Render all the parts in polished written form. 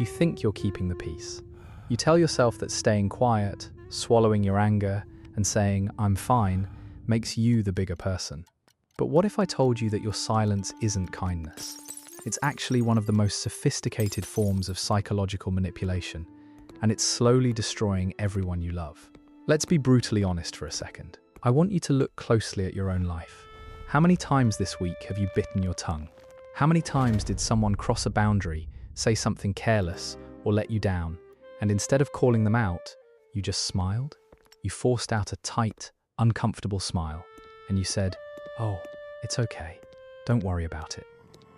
You think you're keeping the peace. You tell yourself that staying quiet, swallowing your anger, and saying, "I'm fine," makes you the bigger person. But what if I told you that your silence isn't kindness? It's actually one of the most sophisticated forms of psychological manipulation, and it's slowly destroying everyone you love. Let's be brutally honest for a second. I want you to look closely at your own life. How many times this week have you bitten your tongue? How many times did someone cross a boundary, say something careless, or let you down, and instead of calling them out, you just smiled? You forced out a tight, uncomfortable smile, and you said, "Oh, it's okay. Don't worry about it."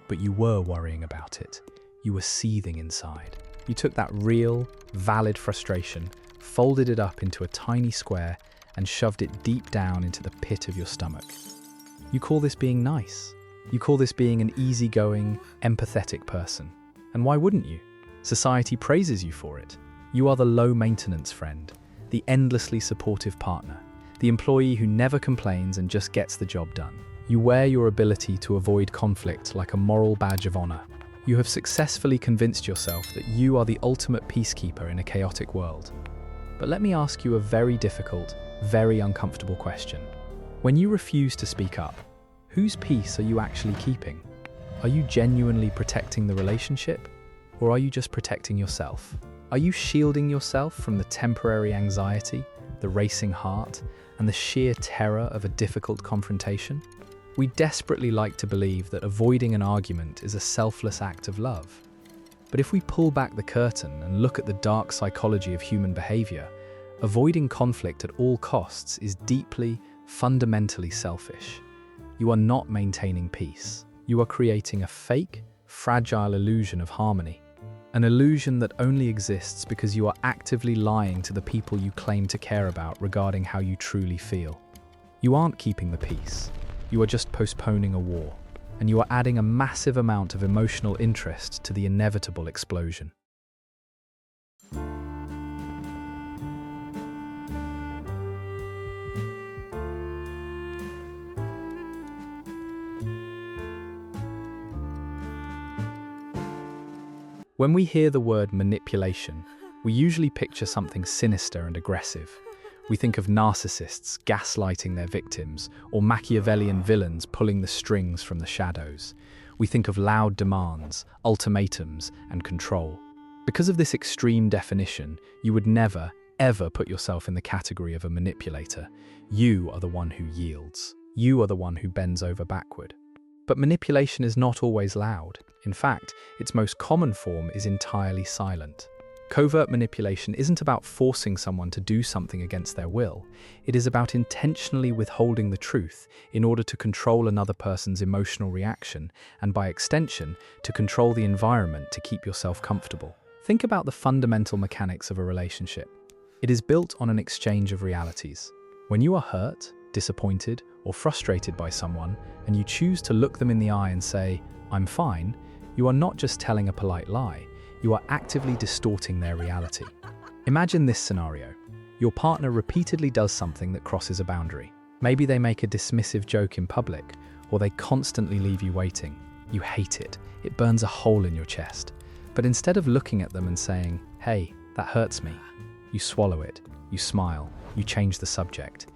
But you were worrying about it. You were seething inside. You took that real, valid frustration, folded it up into a tiny square, and shoved it deep down into the pit of your stomach. You call this being nice. You call this being an easygoing, empathetic person. And why wouldn't you? Society praises you for it. You are the low-maintenance friend, the endlessly supportive partner, the employee who never complains and just gets the job done. You wear your ability to avoid conflict like a moral badge of honor. You have successfully convinced yourself that you are the ultimate peacekeeper in a chaotic world. But let me ask you a very difficult, very uncomfortable question. When you refuse to speak up, whose peace are you actually keeping? Are you genuinely protecting the relationship? Or are you just protecting yourself? Are you shielding yourself from the temporary anxiety, the racing heart, and the sheer terror of a difficult confrontation? We desperately like to believe that avoiding an argument is a selfless act of love. But if we pull back the curtain and look at the dark psychology of human behavior, avoiding conflict at all costs is deeply, fundamentally selfish. You are not maintaining peace. You are creating a fake, fragile illusion of harmony. An illusion that only exists because you are actively lying to the people you claim to care about regarding how you truly feel. You aren't keeping the peace. You are just postponing a war, and you are adding a massive amount of emotional interest to the inevitable explosion. When we hear the word manipulation, we usually picture something sinister and aggressive. We think of narcissists gaslighting their victims, or Machiavellian villains pulling the strings from the shadows. We think of loud demands, ultimatums, and control. Because of this extreme definition, you would never, ever put yourself in the category of a manipulator. You are the one who yields. You are the one who bends over backward. But manipulation is not always loud. In fact, its most common form is entirely silent. Covert manipulation isn't about forcing someone to do something against their will. It is about intentionally withholding the truth in order to control another person's emotional reaction and, by extension, to control the environment to keep yourself comfortable. Think about the fundamental mechanics of a relationship. It is built on an exchange of realities. When you are hurt, disappointed, or frustrated by someone, and you choose to look them in the eye and say, "I'm fine," you are not just telling a polite lie. You are actively distorting their reality. Imagine this scenario. Your partner repeatedly does something that crosses a boundary. Maybe they make a dismissive joke in public, or they constantly leave you waiting. You hate it. It burns a hole in your chest. But instead of looking at them and saying, "Hey, that hurts me," you swallow it, you smile, you change the subject.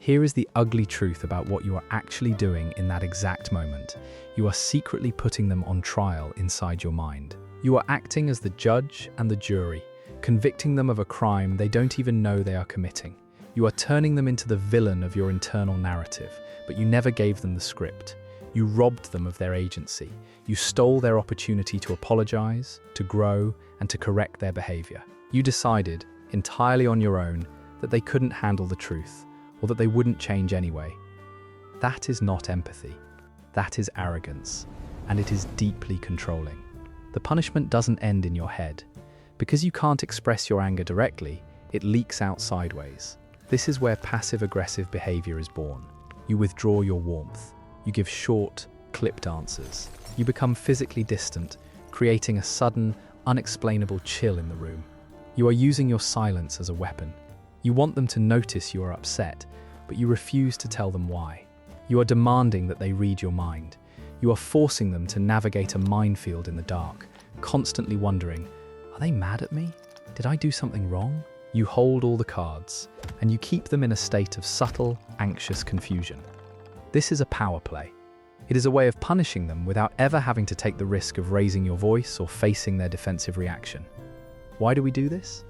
Here is the ugly truth about what you are actually doing in that exact moment. You are secretly putting them on trial inside your mind. You are acting as the judge and the jury, convicting them of a crime they don't even know they are committing. You are turning them into the villain of your internal narrative, but you never gave them the script. You robbed them of their agency. You stole their opportunity to apologize, to grow, and to correct their behavior. You decided, entirely on your own, that they couldn't handle the truth, or that they wouldn't change anyway. That is not empathy. That is arrogance, and it is deeply controlling. The punishment doesn't end in your head. Because you can't express your anger directly, it leaks out sideways. This is where passive-aggressive behavior is born. You withdraw your warmth. You give short, clipped answers. You become physically distant, creating a sudden, unexplainable chill in the room. You are using your silence as a weapon. You want them to notice you are upset, but you refuse to tell them why. You are demanding that they read your mind. You are forcing them to navigate a minefield in the dark, constantly wondering, Are they mad at me? Did I do something wrong? You hold all the cards, and you keep them in a state of subtle, anxious confusion. This is a power play. It is a way of punishing them without ever having to take the risk of raising your voice or facing their defensive reaction. Why do we do this?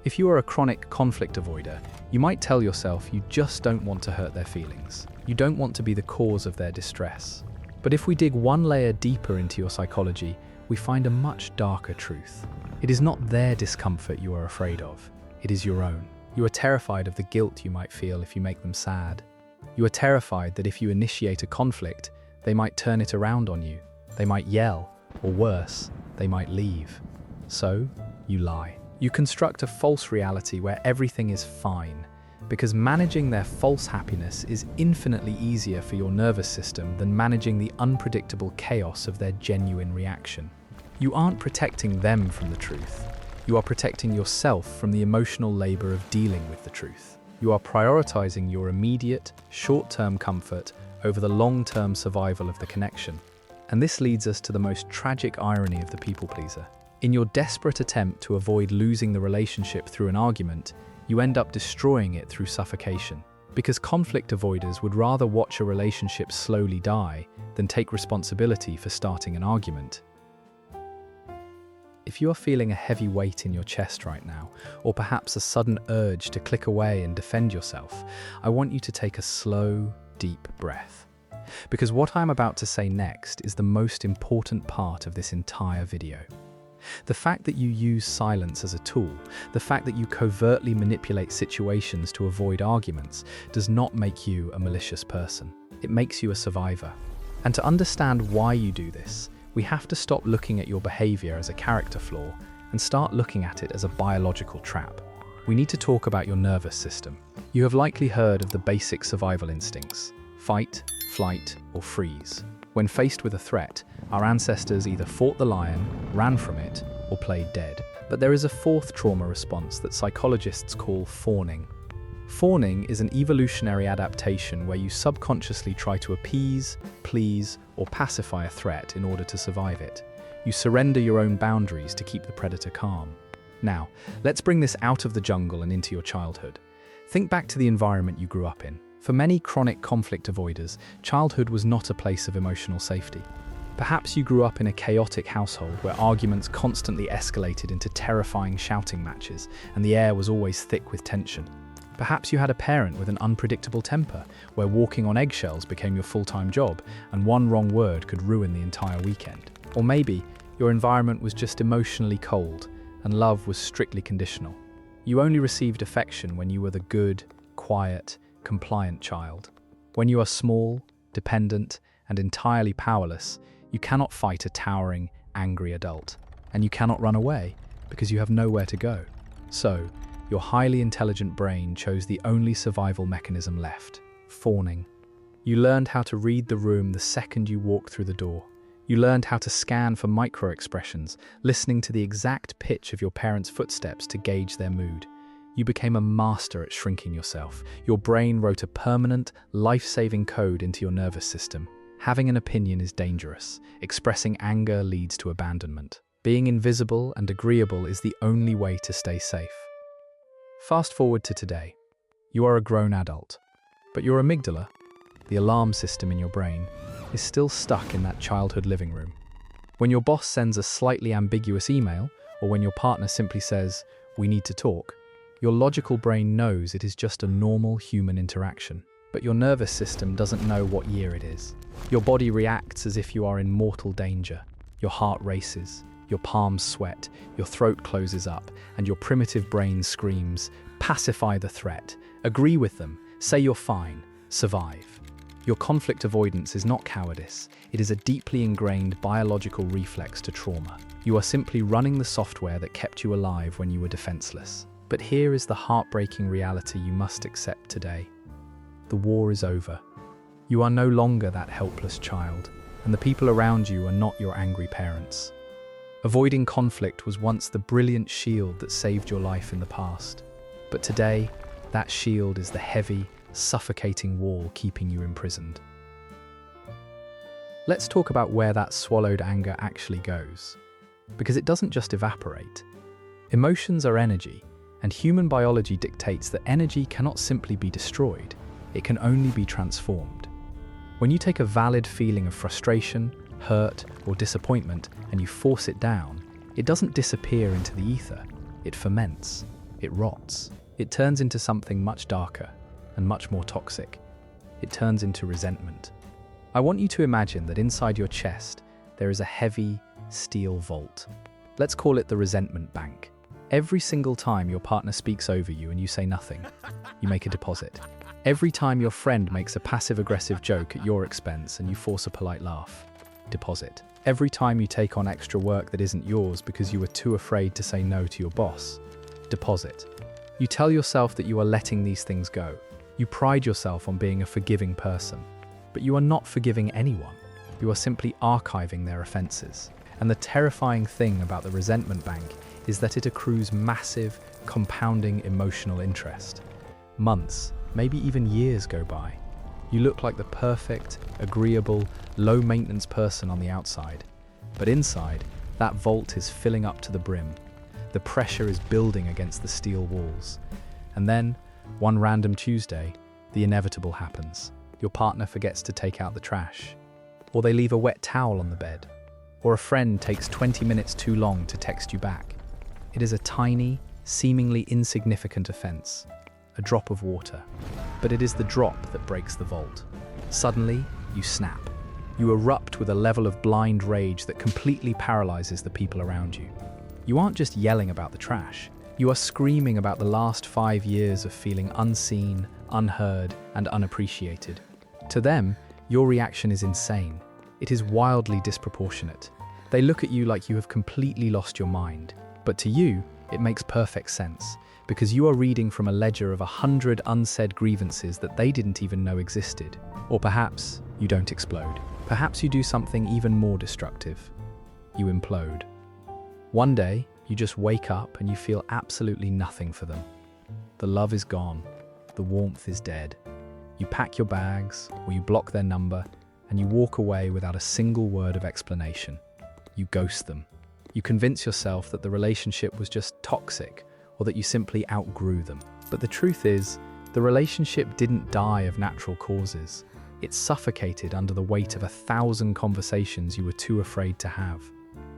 If you are a chronic conflict avoider, you might tell yourself you just don't want to hurt their feelings. You don't want to be the cause of their distress. But if we dig one layer deeper into your psychology, we find a much darker truth. It is not their discomfort you are afraid of. It is your own. You are terrified of the guilt you might feel if you make them sad. You are terrified that if you initiate a conflict, they might turn it around on you. They might yell, or worse, they might leave. So, you lie. You construct a false reality where everything is fine, because managing their false happiness is infinitely easier for your nervous system than managing the unpredictable chaos of their genuine reaction. You aren't protecting them from the truth. You are protecting yourself from the emotional labor of dealing with the truth. You are prioritizing your immediate, short-term comfort over the long-term survival of the connection. And this leads us to the most tragic irony of the people pleaser. In your desperate attempt to avoid losing the relationship through an argument, you end up destroying it through suffocation. Because conflict avoiders would rather watch a relationship slowly die than take responsibility for starting an argument. If you are feeling a heavy weight in your chest right now, or perhaps a sudden urge to click away and defend yourself, I want you to take a slow, deep breath. Because what I'm about to say next is the most important part of this entire video. The fact that you use silence as a tool, the fact that you covertly manipulate situations to avoid arguments, does not make you a malicious person. It makes you a survivor. And to understand why you do this, we have to stop looking at your behavior as a character flaw and start looking at it as a biological trap. We need to talk about your nervous system. You have likely heard of the basic survival instincts: fight, flight, or freeze. When faced with a threat, our ancestors either fought the lion, ran from it, or played dead. But there is a fourth trauma response that psychologists call fawning. Fawning is an evolutionary adaptation where you subconsciously try to appease, please, or pacify a threat in order to survive it. You surrender your own boundaries to keep the predator calm. Now, let's bring this out of the jungle and into your childhood. Think back to the environment you grew up in. For many chronic conflict avoiders, childhood was not a place of emotional safety. Perhaps you grew up in a chaotic household where arguments constantly escalated into terrifying shouting matches and the air was always thick with tension. Perhaps you had a parent with an unpredictable temper where walking on eggshells became your full-time job and one wrong word could ruin the entire weekend. Or maybe your environment was just emotionally cold and love was strictly conditional. You only received affection when you were the good, quiet, compliant child. When you are small, dependent, and entirely powerless, you cannot fight a towering, angry adult. And you cannot run away because you have nowhere to go. So, your highly intelligent brain chose the only survival mechanism left: fawning. You learned how to read the room the second you walked through the door. You learned how to scan for micro-expressions, listening to the exact pitch of your parents' footsteps to gauge their mood. You became a master at shrinking yourself. Your brain wrote a permanent, life-saving code into your nervous system. Having an opinion is dangerous. Expressing anger leads to abandonment. Being invisible and agreeable is the only way to stay safe. Fast forward to today. You are a grown adult, but your amygdala, the alarm system in your brain, is still stuck in that childhood living room. When your boss sends a slightly ambiguous email, or when your partner simply says, "We need to talk," your logical brain knows it is just a normal human interaction, but your nervous system doesn't know what year it is. Your body reacts as if you are in mortal danger. Your heart races, your palms sweat, your throat closes up, and your primitive brain screams, "Pacify the threat, agree with them, say you're fine, survive." Your conflict avoidance is not cowardice, it is a deeply ingrained biological reflex to trauma. You are simply running the software that kept you alive when you were defenseless. But here is the heartbreaking reality you must accept today. The war is over. You are no longer that helpless child, and the people around you are not your angry parents. Avoiding conflict was once the brilliant shield that saved your life in the past. But today, that shield is the heavy, suffocating wall keeping you imprisoned. Let's talk about where that swallowed anger actually goes. Because it doesn't just evaporate, Emotions are energy, and human biology dictates that energy cannot simply be destroyed, it can only be transformed. When you take a valid feeling of frustration, hurt, or disappointment and you force it down, it doesn't disappear into the ether, it ferments, it rots. It turns into something much darker and much more toxic. It turns into resentment. I want you to imagine that inside your chest there is a heavy, steel vault. Let's call it the resentment bank. Every single time your partner speaks over you and you say nothing, you make a deposit. Every time your friend makes a passive-aggressive joke at your expense and you force a polite laugh, deposit. Every time you take on extra work that isn't yours because you were too afraid to say no to your boss, deposit. You tell yourself that you are letting these things go. You pride yourself on being a forgiving person, but you are not forgiving anyone. You are simply archiving their offenses. And the terrifying thing about the resentment bank is that it accrues massive, compounding emotional interest. Months, maybe even years go by. You look like the perfect, agreeable, low-maintenance person on the outside. But inside, that vault is filling up to the brim. The pressure is building against the steel walls. And then, one random Tuesday, the inevitable happens. Your partner forgets to take out the trash. Or they leave a wet towel on the bed. Or a friend takes 20 minutes too long to text you back. It is a tiny, seemingly insignificant offense, a drop of water. But it is the drop that breaks the vault. Suddenly, you snap. You erupt with a level of blind rage that completely paralyzes the people around you. You aren't just yelling about the trash. You are screaming about the last 5 years of feeling unseen, unheard, and unappreciated. To them, your reaction is insane. It is wildly disproportionate. They look at you like you have completely lost your mind. But to you, it makes perfect sense, because you are reading from a ledger of 100 unsaid grievances that they didn't even know existed. Or perhaps you don't explode. Perhaps you do something even more destructive. You implode. One day, you just wake up and you feel absolutely nothing for them. The love is gone. The warmth is dead. You pack your bags, or you block their number, and you walk away without a single word of explanation. You ghost them. You convince yourself that the relationship was just toxic, or that you simply outgrew them. But the truth is, the relationship didn't die of natural causes. It suffocated under the weight of 1,000 conversations you were too afraid to have.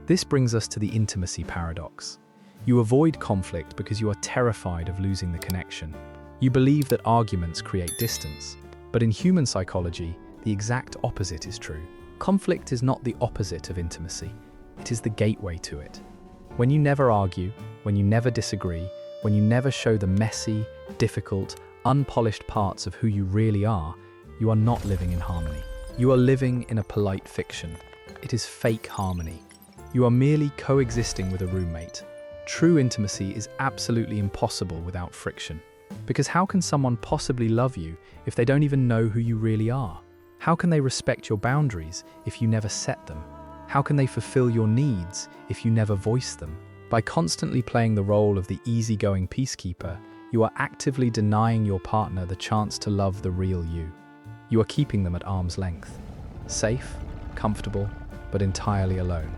This brings us to the intimacy paradox. You avoid conflict because you are terrified of losing the connection. You believe that arguments create distance. But in human psychology, the exact opposite is true. Conflict is not the opposite of intimacy. It is the gateway to it. When you never argue, when you never disagree, when you never show the messy, difficult, unpolished parts of who you really are, you are not living in harmony. You are living in a polite fiction. It is fake harmony. You are merely coexisting with a roommate. True intimacy is absolutely impossible without friction. Because how can someone possibly love you if they don't even know who you really are? How can they respect your boundaries if you never set them? How can they fulfill your needs if you never voice them? By constantly playing the role of the easygoing peacekeeper, you are actively denying your partner the chance to love the real you. You are keeping them at arm's length. Safe, comfortable, but entirely alone.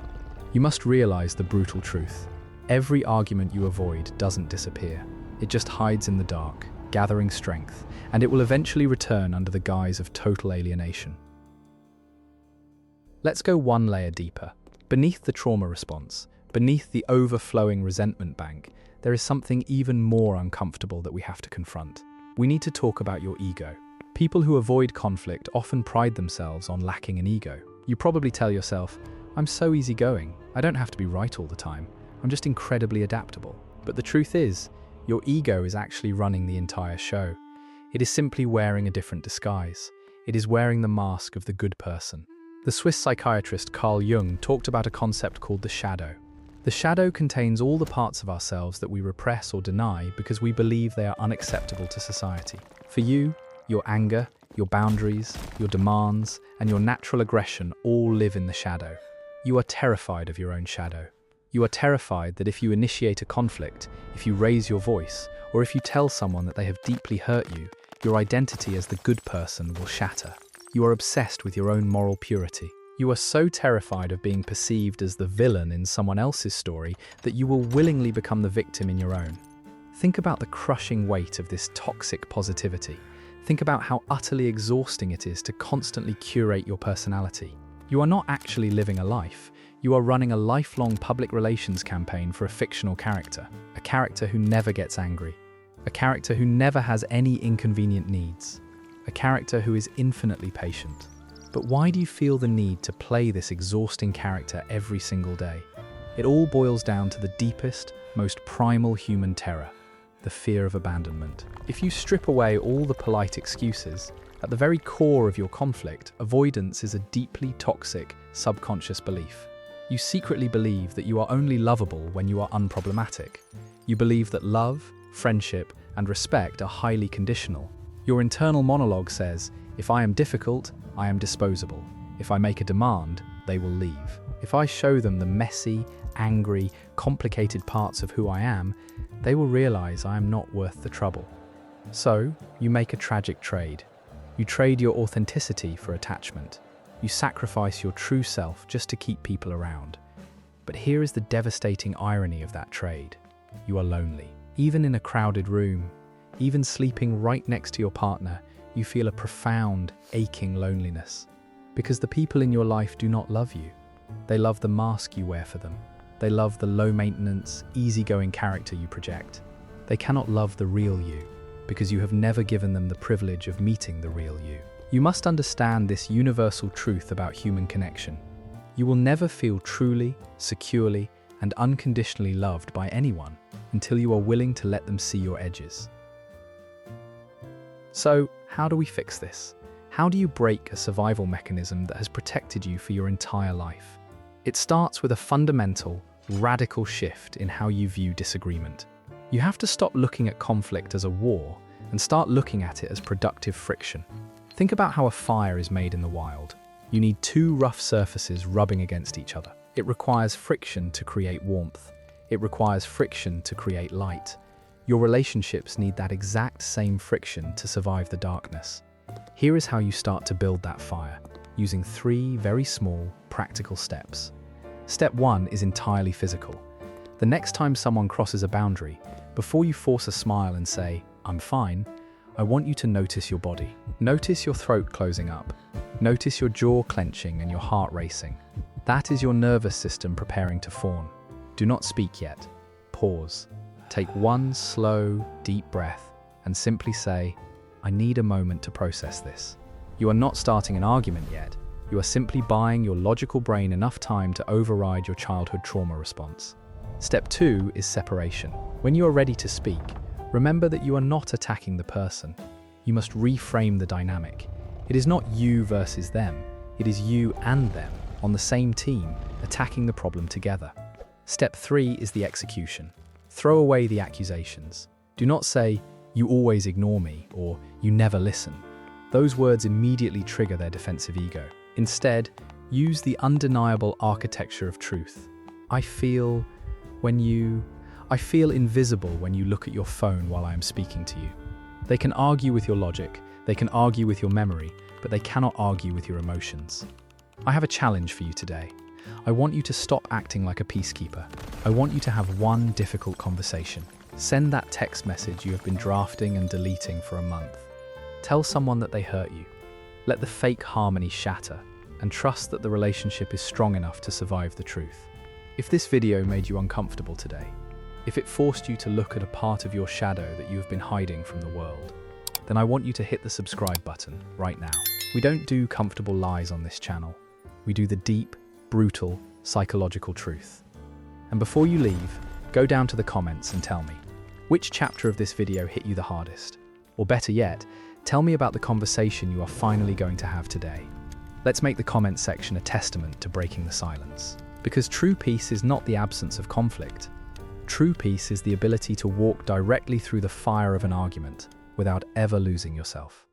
You must realize the brutal truth. Every argument you avoid doesn't disappear. It just hides in the dark, gathering strength, and it will eventually return under the guise of total alienation. Let's go one layer deeper. Beneath the trauma response, beneath the overflowing resentment bank, there is something even more uncomfortable that we have to confront. We need to talk about your ego. People who avoid conflict often pride themselves on lacking an ego. You probably tell yourself, "I'm so easygoing, I don't have to be right all the time, I'm just incredibly adaptable." But the truth is, your ego is actually running the entire show. It is simply wearing a different disguise. It is wearing the mask of the good person. The Swiss psychiatrist Carl Jung talked about a concept called the shadow. The shadow contains all the parts of ourselves that we repress or deny because we believe they are unacceptable to society. For you, your anger, your boundaries, your demands, and your natural aggression all live in the shadow. You are terrified of your own shadow. You are terrified that if you initiate a conflict, if you raise your voice, or if you tell someone that they have deeply hurt you, your identity as the good person will shatter. You are obsessed with your own moral purity. You are so terrified of being perceived as the villain in someone else's story that you will willingly become the victim in your own. Think about the crushing weight of this toxic positivity. Think about how utterly exhausting it is to constantly curate your personality. You are not actually living a life. You are running a lifelong public relations campaign for a fictional character. A character who never gets angry. A character who never has any inconvenient needs. A character who is infinitely patient. But why do you feel the need to play this exhausting character every single day? It all boils down to the deepest, most primal human terror, the fear of abandonment. If you strip away all the polite excuses, at the very core of your conflict, avoidance is a deeply toxic, subconscious belief. You secretly believe that you are only lovable when you are unproblematic. You believe that love, friendship, and respect are highly conditional. Your internal monologue says, if I am difficult, I am disposable. If I make a demand, they will leave. If I show them the messy, angry, complicated parts of who I am, they will realize I am not worth the trouble. So, you make a tragic trade. You trade your authenticity for attachment. You sacrifice your true self just to keep people around. But here is the devastating irony of that trade. You are lonely. Even in a crowded room, even sleeping right next to your partner, you feel a profound, aching loneliness. Because the people in your life do not love you. They love the mask you wear for them. They love the low-maintenance, easygoing character you project. They cannot love the real you, because you have never given them the privilege of meeting the real you. You must understand this universal truth about human connection. You will never feel truly, securely, and unconditionally loved by anyone until you are willing to let them see your edges. So, how do we fix this? How do you break a survival mechanism that has protected you for your entire life? It starts with a fundamental, radical shift in how you view disagreement. You have to stop looking at conflict as a war and start looking at it as productive friction. Think about how a fire is made in the wild. You need two rough surfaces rubbing against each other. It requires friction to create warmth. It requires friction to create light. Your relationships need that exact same friction to survive the darkness. Here is how you start to build that fire, using 3 very small, practical steps. Step 1 is entirely physical. The next time someone crosses a boundary, before you force a smile and say, "I'm fine," I want you to notice your body. Notice your throat closing up. Notice your jaw clenching and your heart racing. That is your nervous system preparing to fawn. Do not speak yet. Pause. Take one slow, deep breath and simply say, "I need a moment to process this." You are not starting an argument yet. You are simply buying your logical brain enough time to override your childhood trauma response. Step 2 is separation. When you are ready to speak, remember that you are not attacking the person. You must reframe the dynamic. It is not you versus them. It is you and them, on the same team, attacking the problem together. Step 3 is the execution. Throw away the accusations. Do not say, "You always ignore me," or "You never listen." Those words immediately trigger their defensive ego. Instead, use the undeniable architecture of truth. I feel invisible when you look at your phone while I am speaking to you. They can argue with your logic, they can argue with your memory, but they cannot argue with your emotions. I have a challenge for you today. I want you to stop acting like a peacekeeper. I want you to have one difficult conversation. Send that text message you have been drafting and deleting for a month. Tell someone that they hurt you. Let the fake harmony shatter, and trust that the relationship is strong enough to survive the truth. If this video made you uncomfortable today, if it forced you to look at a part of your shadow that you have been hiding from the world, then I want you to hit the subscribe button right now. We don't do comfortable lies on this channel. We do the deep, brutal, psychological truth. And before you leave, go down to the comments and tell me, which chapter of this video hit you the hardest? Or better yet, tell me about the conversation you are finally going to have today. Let's make the comment section a testament to breaking the silence. Because true peace is not the absence of conflict. True peace is the ability to walk directly through the fire of an argument without ever losing yourself.